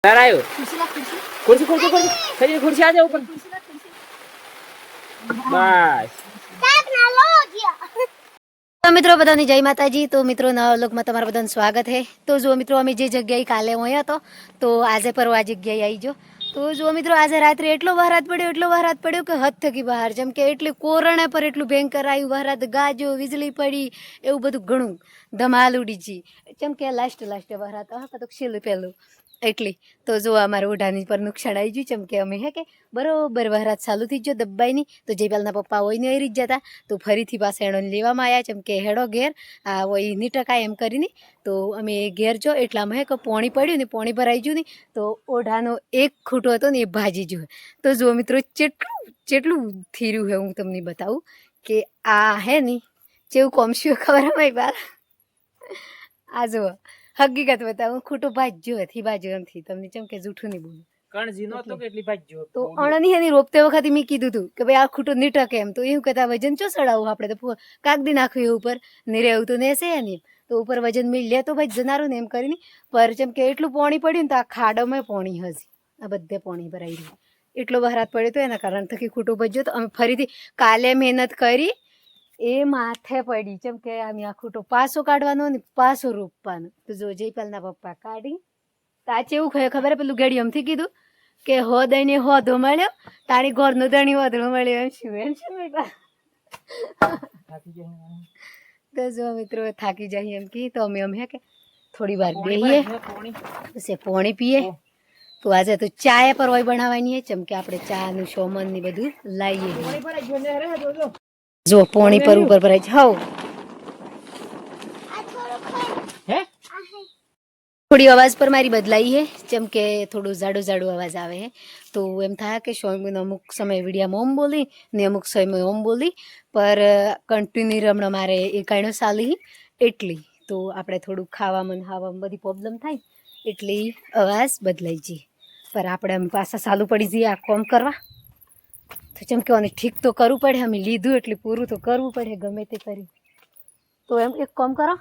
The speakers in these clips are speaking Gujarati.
आयो कुर्सी कुर्सी कुर्सी खड़ी कुर्सी आ जाओ ऊपर बस તો મિત્રો બધાની જય માતાજી। તો મિત્રો નવા વ્લોગમાં તમારું બધાનું સ્વાગત છે। તો જો મિત્રો અમે જે જગ્યાએ કાલે હોય હતો તો આજે પર આ જગ્યાએ આવી જો। તો જો મિત્રો આજે રાત્રે એટલો વરસાદ પડ્યો કે હદ થકી બહાર, જેમ કે એટલી કોરણે પર એટલું ભયંકર આવ્યું વરસાદ, ગાજો વીજળી પડી, એવું બધું ઘણું ધમાલ ઉડી જી, જેમ કે લાસ્ટ વરસાદ હા તો છેલ્લું પહેલું એટલી। તો જો અમારા ઓઢાની પર નુકસાન આવી ગયું, જેમ કે અમે હે કે બરોબર વરસાદ ચાલુ થઈ ગયો દબાઈ ની, તો જયપાલના પપ્પા હોય ને રહી જતા, તો ફરીથી પાછા એનો લેવામાં આવ્યા, જેમ કે હેડો ઘેર આ હોય ની ટકાય એમ કરીને। તો અમે ઘેર જો એટલામાં હે કે પોણી પડ્યું ને, પોણી ભરાઈ ગયું ને, તો ઓઢાનો એક ખૂટો હતો ને એ ભાજી ગયો। તો જો મિત્રો જેટલું થીર્યું હે હું તમને બતાવું કે આ હે ને જેવું કોમસ્યું ખબર અમારી બાર આ જો હકીકત બતાવું, ખૂટો ભાજ્યો હતી બાજુ એમથી તમને, જેમ કે જૂઠું નહીં બોલું કણ જીનો તો કેટલી ભાજ્યો તો અણની એની રોપતે વખતે મેં કીધું હતું કે ભાઈ આ ખૂટો નહીં ટકે એમ, તો એવું કહેતા વજન ચો ચડાવું આપણે, તો કાગદી નાખ્યું એ ઉપર નહીં રહેવું તો નેસે ને, તો ઉપર વજન મિલ લે તો ભાઈ જનારું ને એમ કરીને। પર જેમ કે એટલું પાણી પડ્યું ને તો આ ખાડોમાં પાણી હજી આ બધે પાણી ભરાઈ રહ્યું, એટલો વરસાદ પડ્યો તો એના કારણ થકી ખૂટો ભજ્યો। તો અમે ફરીથી કાલે મહેનત કરી એ માથે પડી, જેમ કે અમે આ ખૂટો પાછો કાઢવાનો ને પાછો રોપવાનો। તો જો જયપાલના પપ્પા કાઢી તાચે એવું ખબર પેલું ગેડિયમથી કીધું કે હો દઈને હોધો મળ્યો તારી ઘરનો દણી હોધો મળ્યો એમ શું તો જો મિત્રો થાકી જાય એમ કી, તો અમે હે કે થોડી વાર બેહીએ પછી પાણી પીએ। તો આજે તો ચા પર હોય બનાવવાની, જેમ કે આપણે ચા નું સોમન ને બધું લાવીએ। જો પાણી પર ઉપર ભરાય છે હાવ થોડી અવાજ પર મારી બદલાઈ હે, જેમ કે થોડું જાડું અવાજ આવે હે, તો એમ થાય કે સ્વામીનો અમુક સમય વિડીયામાં ઓમ બોલી ને અમુક સમય ઓમ બોલી, પર કન્ટિન્યુ રમણ મારે એ કાયણો ચાલી એટલી, તો આપણે થોડું ખાવામાં હાવામાં બધી પ્રોબ્લેમ થાય એટલી અવાજ બદલાઈ જઈ, પર આપણે અમે પાછા ચાલુ પડી જઈએ આ કોમ કરવા। તો જેમ કે અને ઠીક તો કરવું પડે, અમે લીધું એટલે પૂરું તો કરવું પડે ગમે તે કરી। તો એમ એક કામ કરો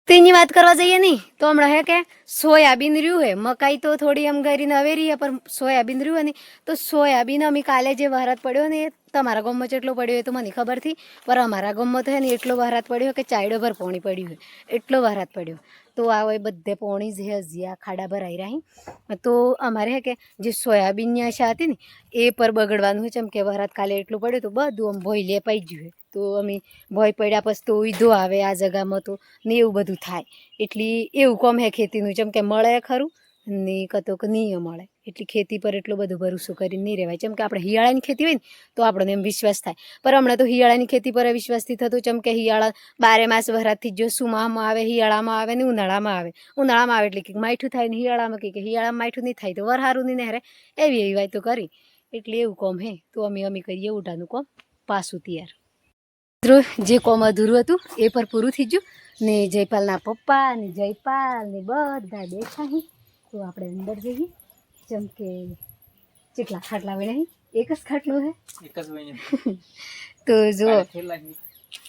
તેની વાત કરવા જઈએ નહીં તો હમણાં હે કે સોયાબીન રહ્યું હે, મકાઈ તો થોડી એમ કરીને અવેરી હે, પણ સોયાબીન રહ્યું હે ને, તો સોયાબીન અમે કાલે જે વરસાદ પડ્યો ને તમારા ગામમાં જેટલો પડ્યો એ તો મને ખબર થી, પણ અમારા ગામમાં તો હે ને એટલો વરસાદ પડ્યો કે ચાયડો ભર પાણી પડ્યું હે, એટલો વરસાદ પડ્યો। તો આ હોય બધે પાણી જે હજી આ ખાડા ભરાઈ રહ્યા, તો અમારે હે કે જે સોયાબીનની આશા હતી ને એ પર બગડવાનું, જેમ કે વરસાદ કાલે એટલું પડ્યું તો બધું આમ ભોય લેપાઈ ગયું, તો અમે ભોય પડ્યા પછી તો ઈધો આવે આ જગામાં તો ને એવું બધું થાય, એટલે એવું કોમ હે ખેતીનું, જેમ કે મળે ખરું ને કતો કે નહીં મળે, એટલે ખેતી પર એટલો બધો ભરોસો કરીને નહીં રહેવાય। જેમ કે આપણે હિયાળાની ખેતી હોય ને તો આપણને એમ વિશ્વાસ થાય, પણ હમણાં તો હિયાળાની ખેતી પર વિશ્વાસથી થતો, જેમ કે હિયાળા 12 માસ વરસાદથી જો સુમામાં આવે, હિયાળામાં આવે ને ઉનાળામાં આવે, ઉનાળામાં આવે એટલે કે માઠું થાય ને હિયાળામાં કે હિયાળામાં માઠું નહીં થાય તો વરહારું નહીં નહેરે, એવી વાતો કરી, એટલે એવું કોમ હે। તો અમે કરીએ ઉઠાનું કોમ પાછું તૈયાર। મિત્રો જે કોમ અધૂરું હતું એ પર પૂરું થઈ ગયું ને, જયપાલના પપ્પા ને જયપાલ ને બધા બેઠા હી, તો આપણે અંદર જઈએ, જેમ કે કેટલા ખાટલા વળ્યા હી, એક જ ખાટલો હે એક જ વઈને તો જો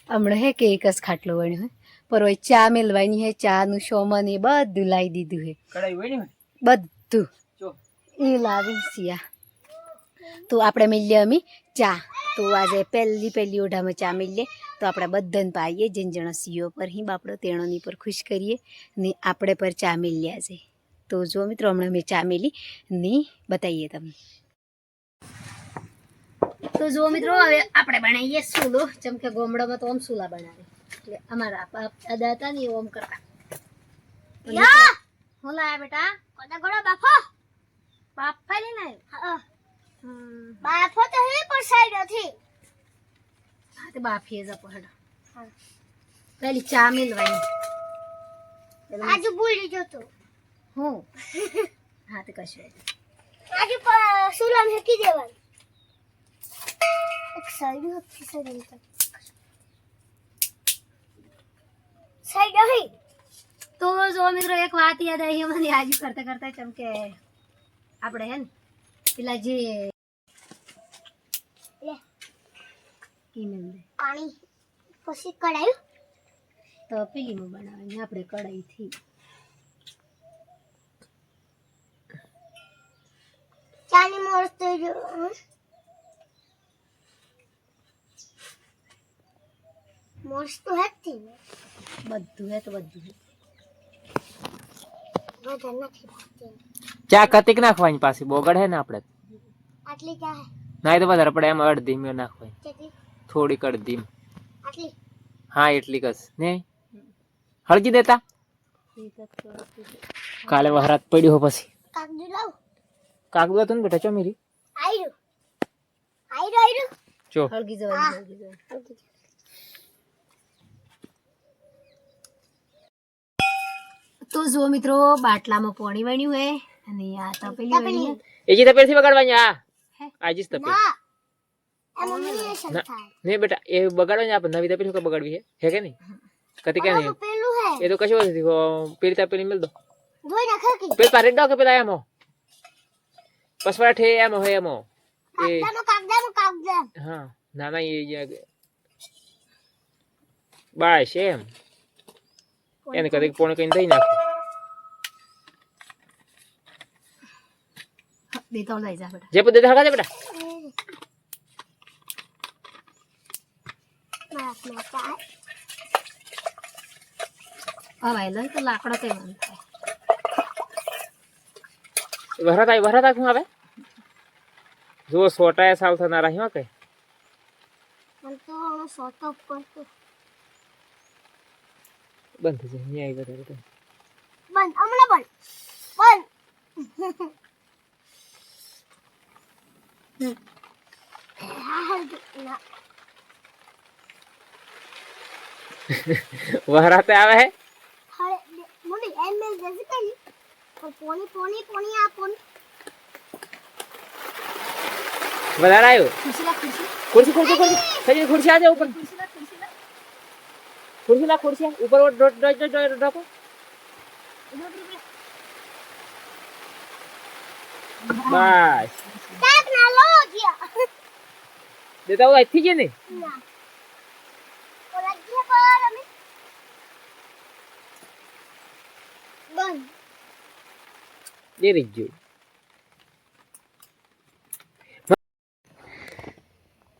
હમણાં હે કે એક જ ખાટલો વળ્યો હે, પર હોય ચા મેલવાની હે, ચા નું સોમન એ બધું લાવી દીધું હે, કડાઈ હોય ને બધું જો એ લાવી સિયા। તો આપણે મળીએ અમે ચા, તો આજે પહેલી ઓઢામાં ચા મળીએ, તો આપણે બધાને પાઈએ જેન જણા સીઓ પર હી બાપડો તેણોની પર ખુશ કરીએ ને આપણે પર ચા મળીએ આજે। તો જો મિત્રો હમણાં મેં ચા મેલી ને બતાવીએ તમને। તો જો મિત્રો હવે આપણે બનાવીએ સૂલો, જેમ કે ગોમડામાં તો ઓમ સૂલા બનાવે, એટલે અમારા દાદા હતા ને ઓમ કરતા। હું લાયા બેટા કોના ઘોડો બાફા લઈને આવ્યો? બાફો તો હે પર સાઈડ નથી, હા તે બાફીએ જ પડે। પેલી ચા મિલવાની આજુ ભૂલી જતો હું હા તે કશું આજુ સુલા મૂકી દેવાની એક સાઈડ હઈ। તો જો મિત્રો એક વાત યાદ આવી મને આજુ કરતા જેમ કે આપણે હે ને પેલા જે પાણી પછી કઢાઈ તો પેલીમાં બનાવવાની આપણે કઢાઈથી, ચાની મસ્ત જો મસ્ત હતી બધું હે તો બધું હે. બધા નથી ભાગતી ચા કતિક નાખવાની પાછી બોગડ હે ને આપણે આટલી ચા હે ના તો વધારે પડે એમાં અડધી મેં નાખવાની કેટલી થોડીક અડધી આટલી હા એટલી કસ ને હળગી દેતા કાલે વહરાત પડ્યો હો પછી કાગજી લાવ કાગદો હતું ને બેટા ચો મેરી આયરો ચો હળગી જવાની હળગી જવાની. તો જો મિત્રો બાટલામાં પાણી વણ્યું હે અને આ તપેલી વણી હે. એજી તપેલ થી બગાડવાની આ હે? આજીસ તપેલ ના એમ મિલેશન ના. થાય નહીં બેટા એ બગાડવાની આપણે નવી તપેલ શું બગાડવી હે કે નહીં કતી કે નહીં પેલું હે એ તો કશું નથી પેલી તપેલી મિલ દો જોઈ નાખો કે પેલ પારે ડો કે પેલા એમો પસવાડા ઠે એમો હે એમો એ કાગદાનું હા ના ના એ બસ એમ એને કદી પોણે કઈ દઈ નાખો બે તો લઈ જા બેટા. જે પદ્ધતિ હળગા દે બેટા હવાય લઈ તો લાકડો તે મન થાય. વહરાતા શું આવે જો સોટા સાવ થના રહ્યો કે મને તો સોટો પડતો બંધ થઈ જાય નહીં આવી બધા બંધ હમણાં બંધ વહરાતે આવે હે હળે મમ્મી એમ મેં જશે કઈ પોણી આ પોણી વધારે આવ્યો ખુરશી લા ખુરશી. ખુરશી ખુરશી આ જાવ ઉપર ખુરશી ઉપર ઢોકો બસ કાક ના લો ગયા દેતા હોય થી જ ને ના ઓલા જે પર અમે બંધ દે રીજો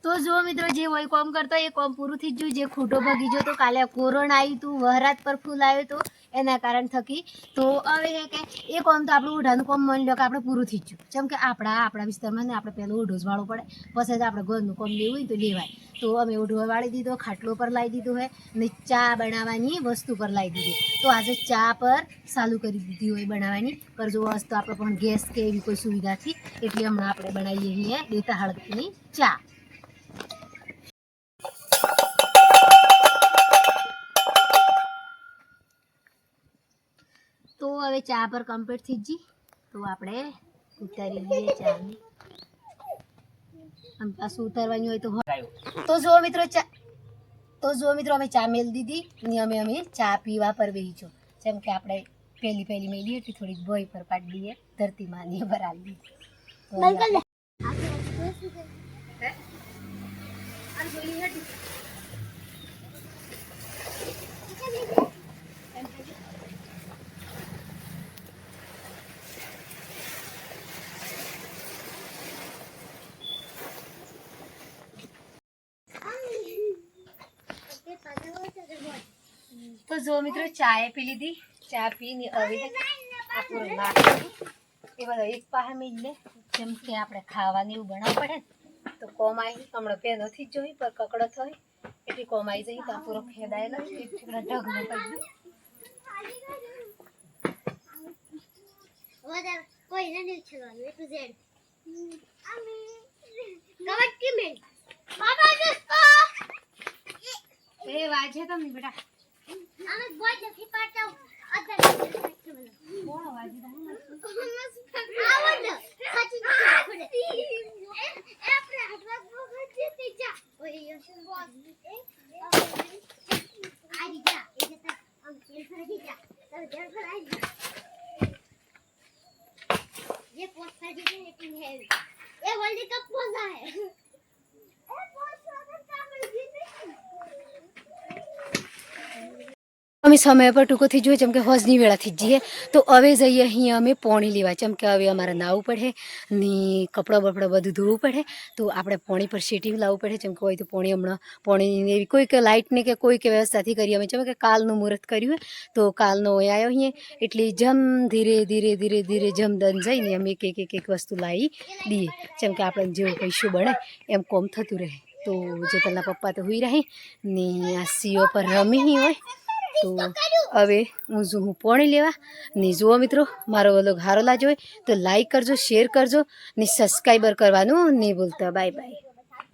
તો જો મિત્રો જે હોય કોમ કરતો એ કોમ પૂરું થઈ ગયું. જે ખૂટો ભાગી ગયો તો કાલે કોરોના આવ્યું હતું વહરાત પર ફૂલ આવ્યું હતું એના કારણ થકી તો હવે એ કે એ કોમ તો આપણું ઓઢાનું કોમ માની લો કે આપણે પૂરું થઈ ગયું. જેમ કે આપણા વિસ્તારમાં ને આપણે પહેલું ઓઢો જ વાળો પડે પછી જ આપણે ઘરનું કોમ લેવું હોય તો લેવાય. તો અમે ઓઢો વાળી દીધો ખાટલો પર લાવી દીધો હોય ને ચા બનાવવાની વસ્તુ પર લાવી દીધી. તો આજે ચા પર ચાલુ કરી દીધી હોય બનાવવાની પર જો વસ્તુ આપણે પણ ગેસ કે એવી કોઈ સુવિધાથી એટલે હમણાં આપણે બનાવીએ છીએ દેતા હળદની ચા. તો હવે ચા પર કમ્પ્લીટ થઈ ગઈ તો આપણે ઉતારી લઈએ ચાની. આમ પાછું ઉતારવાની હોય તો જો મિત્રો અમે ચા મેલ દીધી ને અમે ચા પીવા પર બેસી છો. જેમ કે આપણે પહેલી મેલી હતી થોડીક ભોય પર પાડી દઈએ ધરતી માની પર આવી દીધી. તો જો મિત્રો ચાય પી લીધી. ચા પીને હવે આ પૂરો નાખી એ બધા એક પાસે મેળ લે. જેમ કે આપણે ખાવાની એવું બનાવવું પડે ને તો કોમ આવી હમણાં પે નથી જોઈ પર કકડો થઈ એટલી કોમ આવી જઈ તો આ પૂરો ખેદાયેલો ઢગલો કરી કોઈ નથી છલવાનું એટલું ઝેડ કવટ કે મેં બાબા દોસ્તો એ વાજે તમને બેટા અમે બોય નથી પાડતા અદર કોણ વાજી આવડ સાચી ખોડે એ આપણે હટવા વખત જતી જા ઓય યશન બોસ આડી જા એ જતા આમ તેલ ફરી જા તો તેલ ફરાઈ જા ये पोस्ट कर दी लेकिन है ये वर्ल्ड कप मजा है ये पोस्ट अगर काबिल भी नहीं અમે સમય પર ટૂંકોથી જોઈએ જેમ કે હોજની વેળાથી જ જઈએ તો હવે જઈએ અહીંયા અમે પોણી લેવા જેમ કે હવે અમારે નાહવું પડે ને કપડાં બપડા બધું ધોવું પડે તો આપણે પોણી પર શેટી લાવવું પડે જેમ કે હોય તો પોણી હમણાં પોણીની એવી કોઈક લાઇટની કે કોઈક વ્યવસ્થાથી કરી અમે જેમ કે કાલનું મુહૂર્ત કર્યું હોય તો કાલનો હોય આવ્યો અહીંયા એટલે જમ ધીરે ધીરે ધીરે ધીરે જમદન જઈને અમે એક વસ્તુ લાવી દઈએ જેમ કે આપણે જેવું પૈસું બને એમ કોમ થતું રહે તો જે પહેલાં પપ્પા તો હોઈ રહે ને આ સીઓ પર રમી હોય તો હવે હું પોણી લેવા ને જુઓ મિત્રો મારો વ્લોગ સારો લાગ્યો હોય તો લાઈક કરજો શેર કરજો ને સબસ્ક્રાઈબર કરવાનું નહીં ભૂલતા બાય બાય.